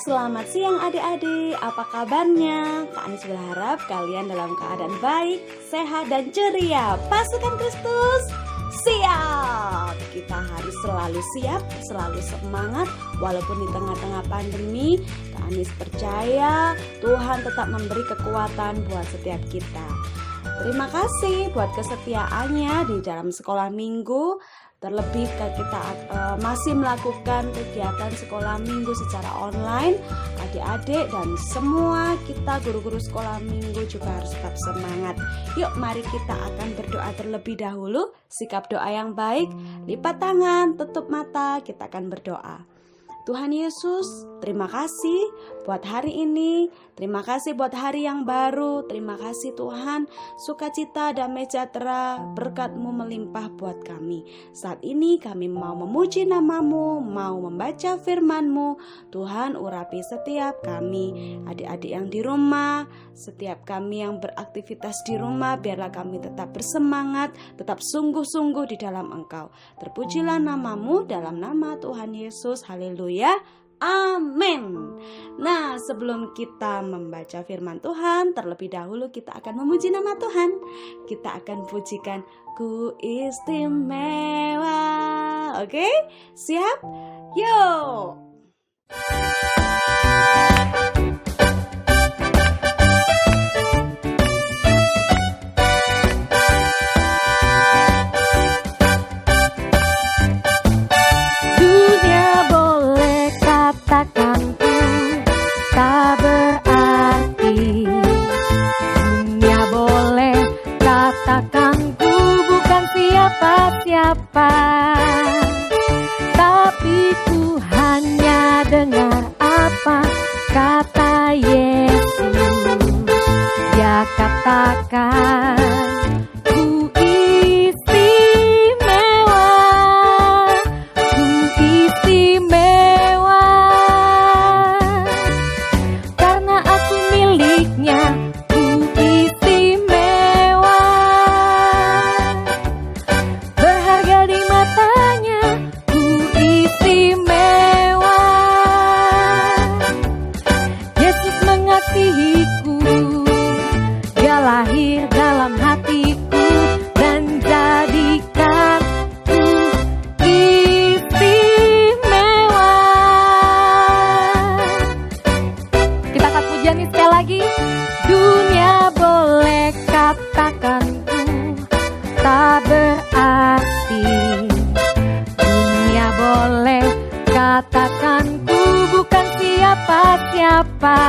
Selamat siang adik-adik, apa kabarnya? Kak Anis berharap kalian dalam keadaan baik, sehat dan ceria. Pasukan Kristus, siap! Kita harus selalu siap, selalu semangat. Walaupun di tengah-tengah pandemi, Kak Anis percaya Tuhan tetap memberi kekuatan buat setiap kita. Terima kasih buat kesetiaannya di dalam sekolah minggu. Terlebih kita masih melakukan kegiatan sekolah minggu secara online. Adik-adik dan semua kita guru-guru sekolah minggu juga harus tetap semangat. Yuk mari kita akan berdoa terlebih dahulu. Sikap doa yang baik, lipat tangan, tutup mata, kita akan berdoa. Tuhan Yesus, terima kasih buat hari ini. Terima kasih buat hari yang baru. Terima kasih Tuhan, sukacita, damai sejahtera, berkat-Mu melimpah buat kami. Saat ini kami mau memuji nama-Mu, mau membaca firman-Mu. Tuhan urapi setiap kami, adik-adik yang di rumah, setiap kami yang beraktivitas di rumah. Biarlah kami tetap bersemangat, tetap sungguh-sungguh di dalam Engkau. Terpujilah nama-Mu dalam nama Tuhan Yesus. Haleluya. Amin. Nah, sebelum kita membaca firman Tuhan, terlebih dahulu kita akan memuji nama Tuhan. Kita akan pujikan Ku Istimewa. Oke? Siap? Yuk. Tapi ku hanya dengar apa kata Yesus. Dia katakan ku istimewa, ku istimewa, karena aku miliknya. Ku istimewa, berharga di matanya. Ku istimewa, Yesus mengasihiku. Dia lahir dalam hatiku dan jadikanku istimewa. Kita angkat pujian ini sekali lagi. Dunia boleh katakan ku tak berarti. Dunia boleh katakan ku bukan siapa-siapa.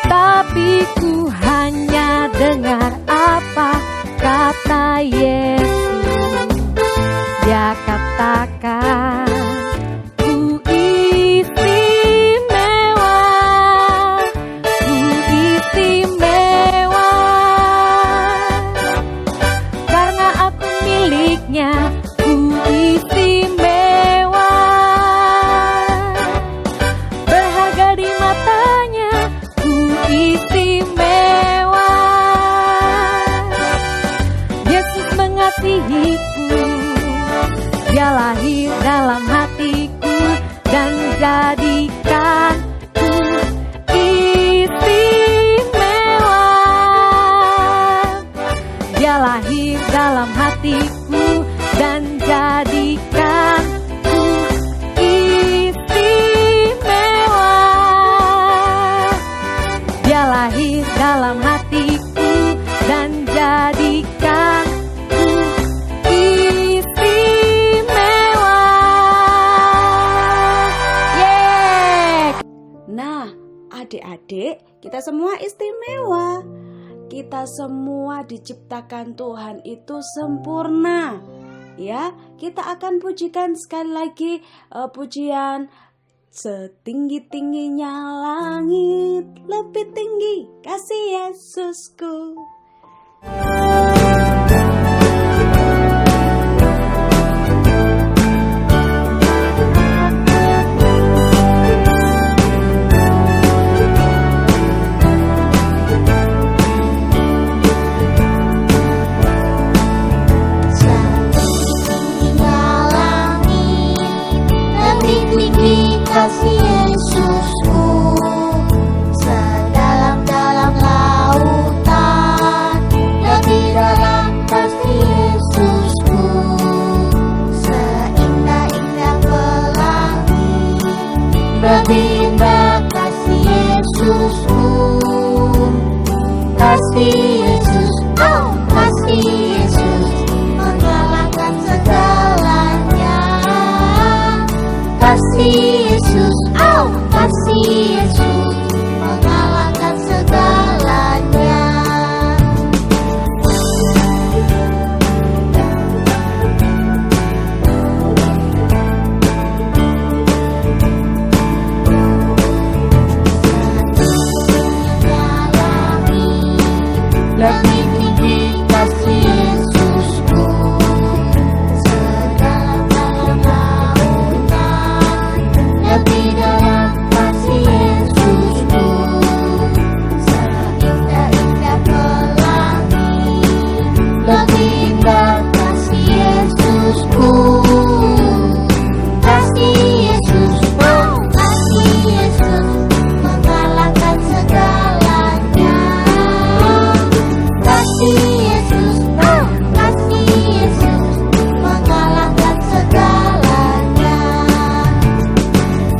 Tapi ku hanya dengar apa kata Yesus. Dia katakan ku istimewa, ku istimewa, karena aku miliknya. Ku istimewa, berharga di matanya. Ku istimewa, Yesus mengasihiku. Dia lahir dalam hatiku dan jadikanku istimewa. Dia lahir dalam hatiku dan jadikanku istimewa. Dia lahir dalam hatiku dan jadikanku istimewa. Yeah. Nah, adik-adik, kita semua istimewa. Kita semua diciptakan Tuhan itu sempurna. Ya, kita akan pujikan sekali lagi pujian setinggi-tingginya langit, lebih tinggi kasih Yesusku. Kasih Yesus. lebih indah kasih Yesusku. Kasih Yesus, oh kasih Yesus, mengalahkan segalanya. Kasih Yesus, oh kasih Yesus, mengalahkan segalanya. Lebih tinggi kasih Yesusku, sedalam lautan. Lebih dalam kasih Yesusku, seindah-indah pelangi. Lebih indah kasih Yesusku. Kasih Yesus, oh kasih Yesus, mengalahkan segalanya. Kasih Yesus, oh kasih Yesus, mengalahkan segalanya.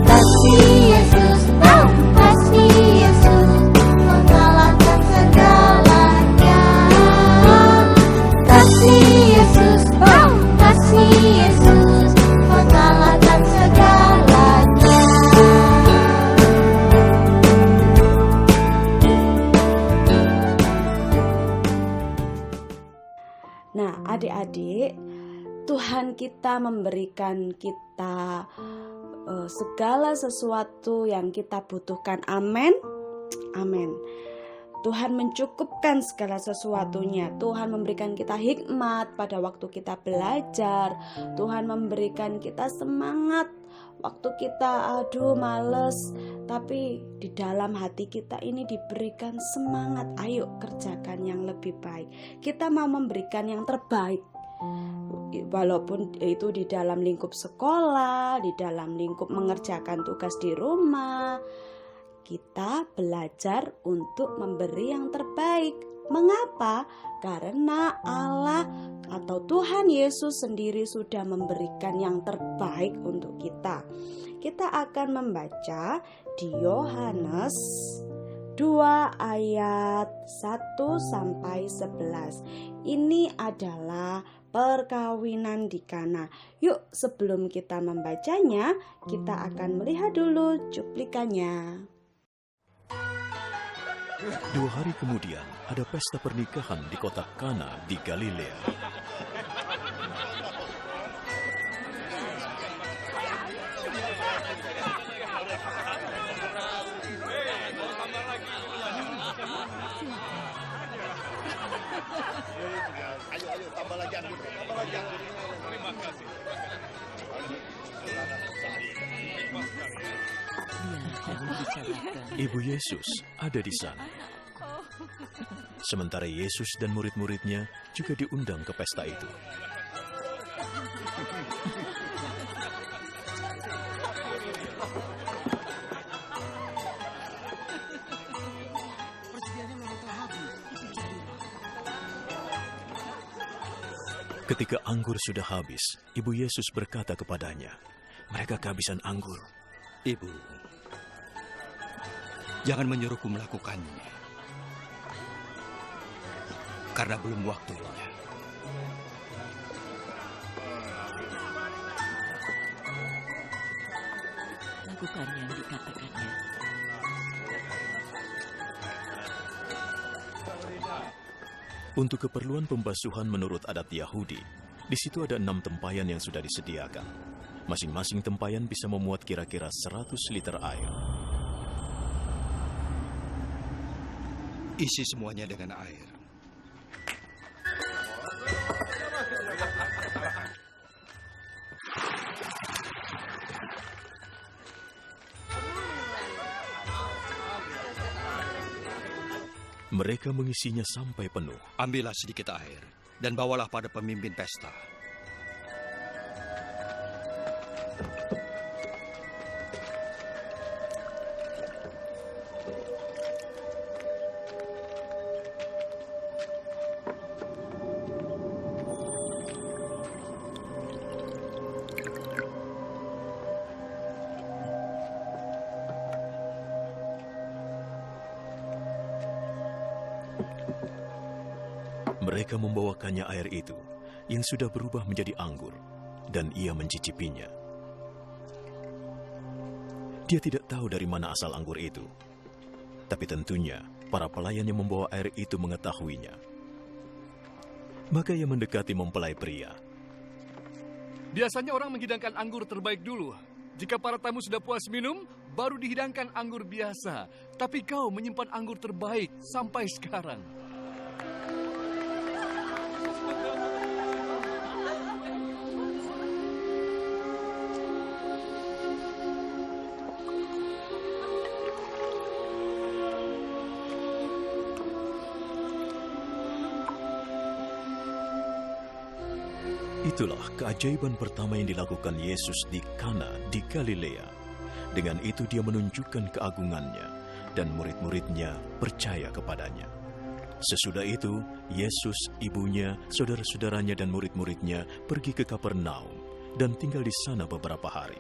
Kasih Yesus, oh kasih Yesus, mengalahkan segalanya. Kasih Yesus, oh kasih Yesus, mengalahkan segalanya. Nah, adik-adik, Tuhan kita memberikan kita segala sesuatu yang kita butuhkan. Amin. Amin. Tuhan mencukupkan segala sesuatunya. Tuhan memberikan kita hikmat pada waktu kita belajar. Tuhan memberikan kita semangat waktu kita males, tapi di dalam hati kita ini diberikan semangat. Ayo kerjakan yang lebih baik. Kita mau memberikan yang terbaik, walaupun itu di dalam lingkup sekolah, di dalam lingkup mengerjakan tugas di rumah. Kita belajar untuk memberi yang terbaik. Mengapa? Karena Allah atau Tuhan Yesus sendiri sudah memberikan yang terbaik untuk kita. Kita akan membaca di Yohanes 2 ayat 1-11. Ini adalah perkawinan di Kana. Yuk, sebelum kita membacanya, kita akan melihat dulu cuplikannya. 2 hari kemudian, ada pesta pernikahan di kota Kana di Galilea. Ibu Yesus ada di sana. Sementara Yesus dan murid-muridnya juga diundang ke pesta itu. Ketika anggur sudah habis, Ibu Yesus berkata kepadanya, "Mereka kehabisan anggur." Ibu, jangan menyuruhku melakukannya, karena belum waktunya. Lakukan yang dikatakannya. Untuk keperluan pembasuhan menurut adat Yahudi, di situ ada 6 tempayan yang sudah disediakan. Masing-masing tempayan bisa memuat kira-kira 100 liter air. Isi semuanya dengan air. Mereka mengisinya sampai penuh. Ambillah sedikit air dan bawalah pada pemimpin pesta. Mereka membawakannya air itu yang sudah berubah menjadi anggur, dan ia mencicipinya. Dia tidak tahu dari mana asal anggur itu, tapi tentunya para pelayan yang membawa air itu mengetahuinya. Maka ia mendekati mempelai pria. Biasanya orang menghidangkan anggur terbaik dulu. Jika para tamu sudah puas minum, baru dihidangkan anggur biasa. Tapi kau menyimpan anggur terbaik sampai sekarang. Itulah keajaiban pertama yang dilakukan Yesus di Kana di Galilea. Dengan itu dia menunjukkan keagungannya, dan murid-muridnya percaya kepadanya. Sesudah itu, Yesus, ibunya, saudara-saudaranya dan murid-muridnya pergi ke Kapernaum dan tinggal di sana beberapa hari.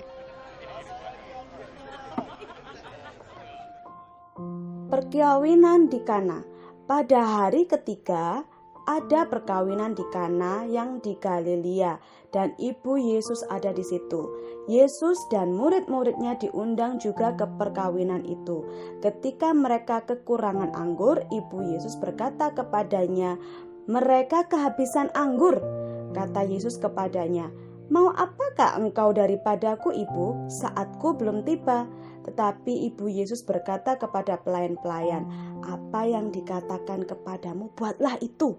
Perkawinan di Kana. Pada hari ketiga, ada perkawinan di Kana yang di Galilea, dan ibu Yesus ada di situ. Yesus dan murid-muridnya diundang juga ke perkawinan itu. Ketika mereka kekurangan anggur, ibu Yesus berkata kepadanya, "Mereka kehabisan anggur." Kata Yesus kepadanya, "Mau apakah engkau daripadaku, ibu? Saatku belum tiba." Tetapi ibu Yesus berkata kepada pelayan-pelayan, "Apa yang dikatakan kepadamu, buatlah itu."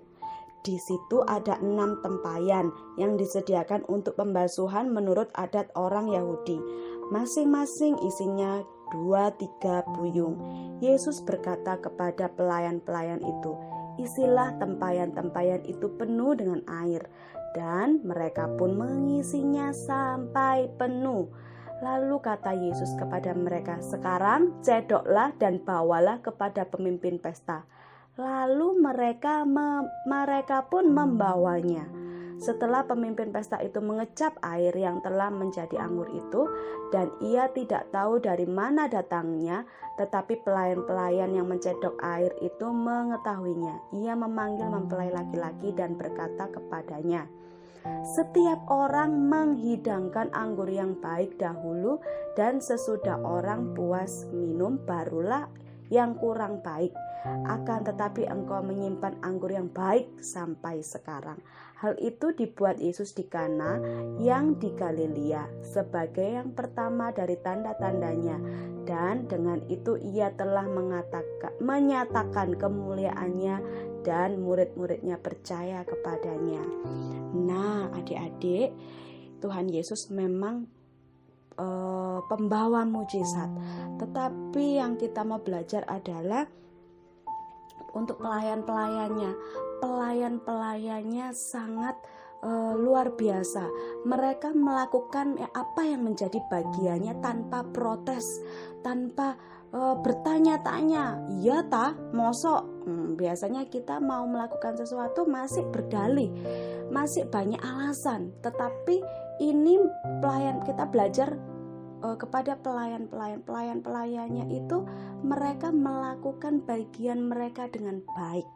Di situ ada 6 tempayan yang disediakan untuk pembasuhan menurut adat orang Yahudi. Masing-masing isinya 2-3 buyung. Yesus berkata kepada pelayan-pelayan itu, "Isilah tempayan-tempayan itu penuh dengan air." Dan mereka pun mengisinya sampai penuh. Lalu kata Yesus kepada mereka, "Sekarang cedoklah dan bawalah kepada pemimpin pesta." Lalu mereka pun membawanya. Setelah pemimpin pesta itu mengecap air yang telah menjadi anggur itu, dan ia tidak tahu dari mana datangnya, tetapi pelayan-pelayan yang mencedok air itu mengetahuinya. Ia memanggil mempelai laki-laki dan berkata kepadanya, "Setiap orang menghidangkan anggur yang baik dahulu, dan sesudah orang puas minum barulah yang kurang baik. Akan tetapi engkau menyimpan anggur yang baik sampai sekarang." Hal itu dibuat Yesus di Kana yang di Galilea sebagai yang pertama dari tanda-tandanya, dan dengan itu ia telah menyatakan kemuliaannya, dan murid-muridnya percaya kepadanya. Nah, adik-adik, Tuhan Yesus memang pembawa mujizat. Tetapi yang kita mau belajar adalah untuk pelayan-pelayannya. Pelayan-pelayannya sangat luar biasa. Mereka melakukan apa yang menjadi bagiannya tanpa protes, tanpa bertanya-tanya, "Iya ta, mosok?" Biasanya kita mau melakukan sesuatu masih berdalih, masih banyak alasan. Tetapi ini kita belajar kepada pelayannya itu, mereka melakukan bagian mereka dengan baik.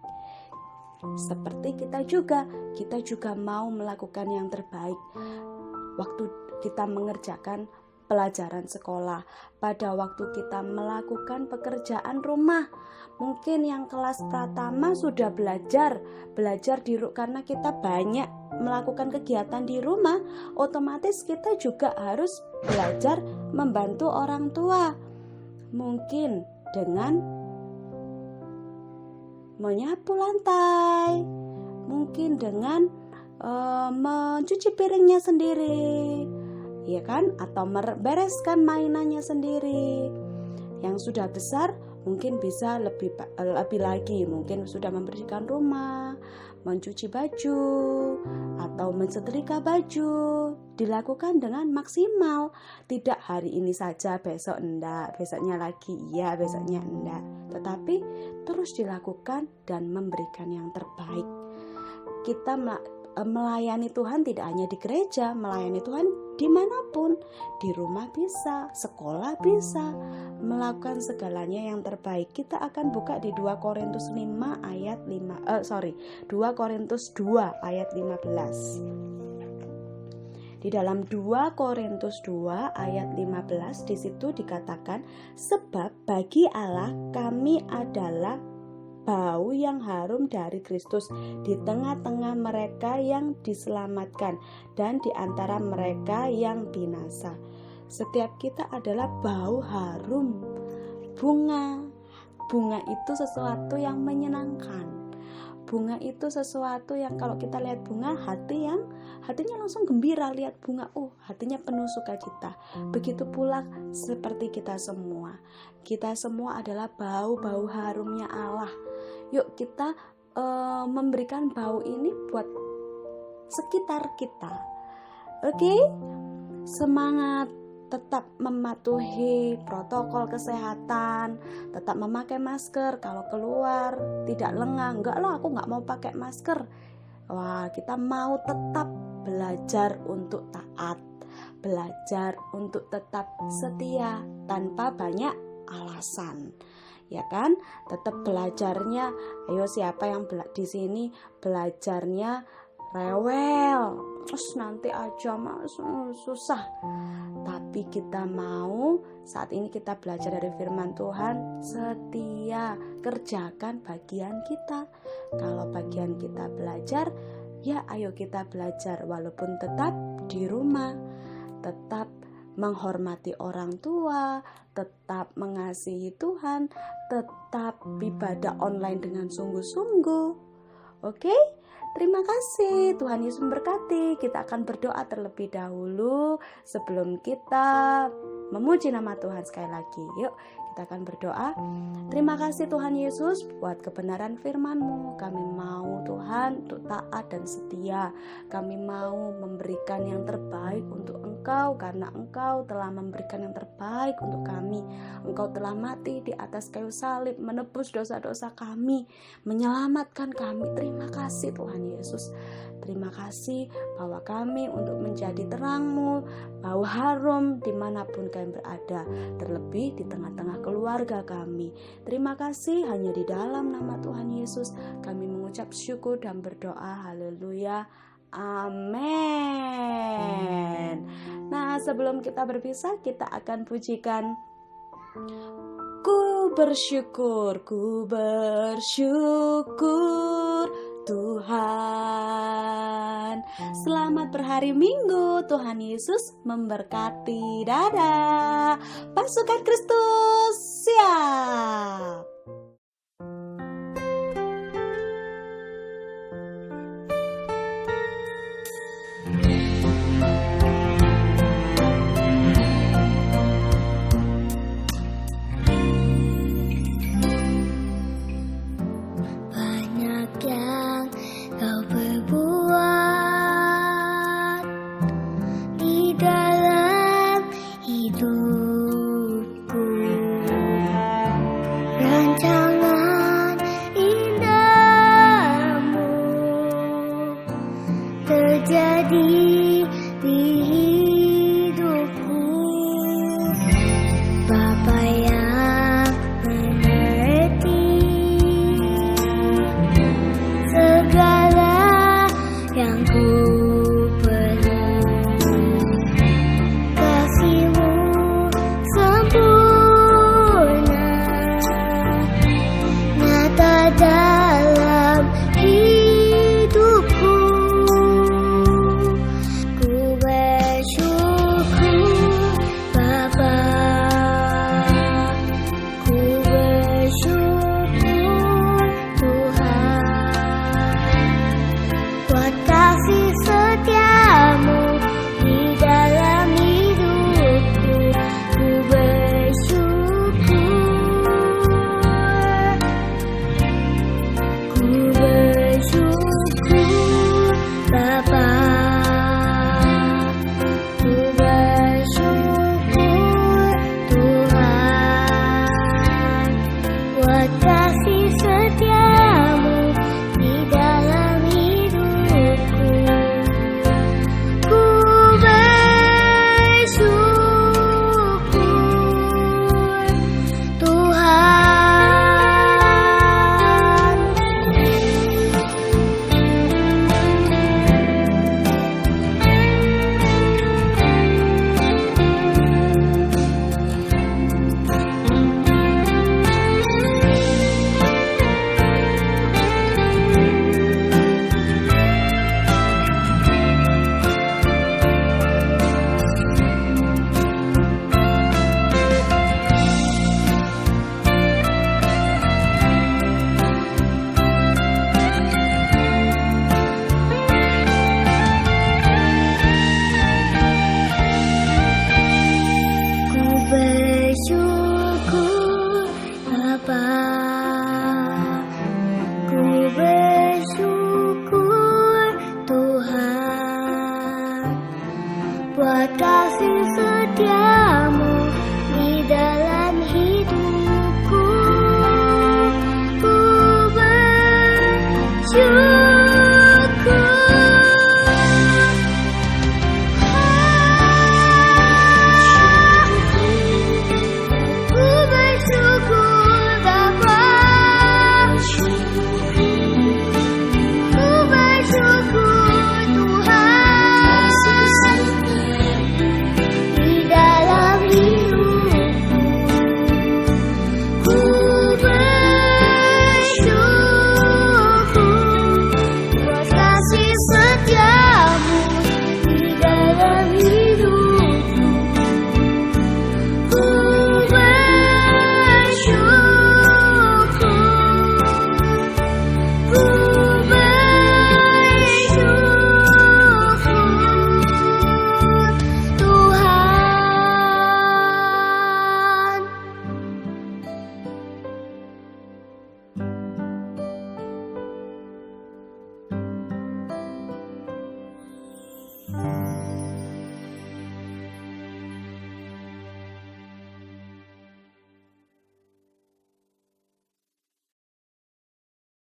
Seperti kita juga mau melakukan yang terbaik. Waktu kita mengerjakan pelajaran sekolah, pada waktu kita melakukan pekerjaan rumah, mungkin yang kelas pratama sudah belajar di rumah, karena kita banyak melakukan kegiatan di rumah, otomatis kita juga harus belajar membantu orang tua. Mungkin dengan menyapu lantai, mungkin dengan mencuci piringnya sendiri, ya kan? Atau membereskan mainannya sendiri. Yang sudah besar mungkin bisa lebih lagi, mungkin sudah membersihkan rumah, mencuci baju, atau mensetrika baju. Dilakukan dengan maksimal, tidak hari ini saja, besok enggak, besoknya lagi iya, besoknya enggak, tetapi terus dilakukan dan memberikan yang terbaik. Kita melayani Tuhan tidak hanya di gereja, melayani Tuhan dimanapun, di rumah bisa, sekolah bisa, melakukan segalanya yang terbaik. Kita akan buka di 2 Korintus 5 ayat 2 Korintus 2 ayat 15. Di dalam 2 Korintus 2 ayat 15 di situ dikatakan, sebab bagi Allah kami adalah bau yang harum dari Kristus di tengah-tengah mereka yang diselamatkan dan di antara mereka yang binasa. Setiap kita adalah bau harum. Bunga itu sesuatu yang menyenangkan. Bunga itu sesuatu yang kalau kita lihat bunga, hatinya langsung gembira lihat bunga. Hatinya penuh sukacita. Begitu pula seperti kita semua. Kita semua adalah bau-bau harumnya Allah. Yuk kita memberikan bau ini buat sekitar kita. Oke? Semangat, tetap mematuhi protokol kesehatan, tetap memakai masker kalau keluar, tidak lengah. Enggak lah, aku nggak mau pakai masker. Wah, kita mau tetap belajar untuk taat, belajar untuk tetap setia tanpa banyak alasan. Ya kan, tetap belajarnya. Ayo, siapa yang di sini belajarnya rewel, terus nanti aja mas susah. Tapi kita mau saat ini kita belajar dari firman Tuhan, setia, kerjakan bagian kita. Kalau bagian kita belajar, ya ayo kita belajar walaupun tetap di rumah, tetap menghormati orang tua, tetap mengasihi Tuhan, tetap ibadah online dengan sungguh-sungguh. Oke? Terima kasih, Tuhan Yesus memberkati. Kita akan berdoa terlebih dahulu sebelum kita memuji nama Tuhan sekali lagi. Yuk, kita akan berdoa. Terima kasih Tuhan Yesus buat kebenaran firman-Mu. Kami mau Tuhan untuk taat dan setia. Kami mau memberikan yang terbaik untuk Engkau karena Engkau telah memberikan yang terbaik untuk kami. Engkau telah mati di atas kayu salib, menebus dosa-dosa kami, menyelamatkan kami. Terima kasih Tuhan Yesus. Terima kasih bahwa kami untuk menjadi terang-Mu, bau harum dimanapun kami berada, terlebih di tengah-tengah keluarga kami. Terima kasih, hanya di dalam nama Tuhan Yesus kami mengucap syukur dan berdoa. Haleluya. Amin. Nah, sebelum kita berpisah, kita akan pujikan Ku bersyukur Tuhan. Selamat berhari Minggu. Tuhan Yesus memberkati. Dadah. Pasukan Kristus siap.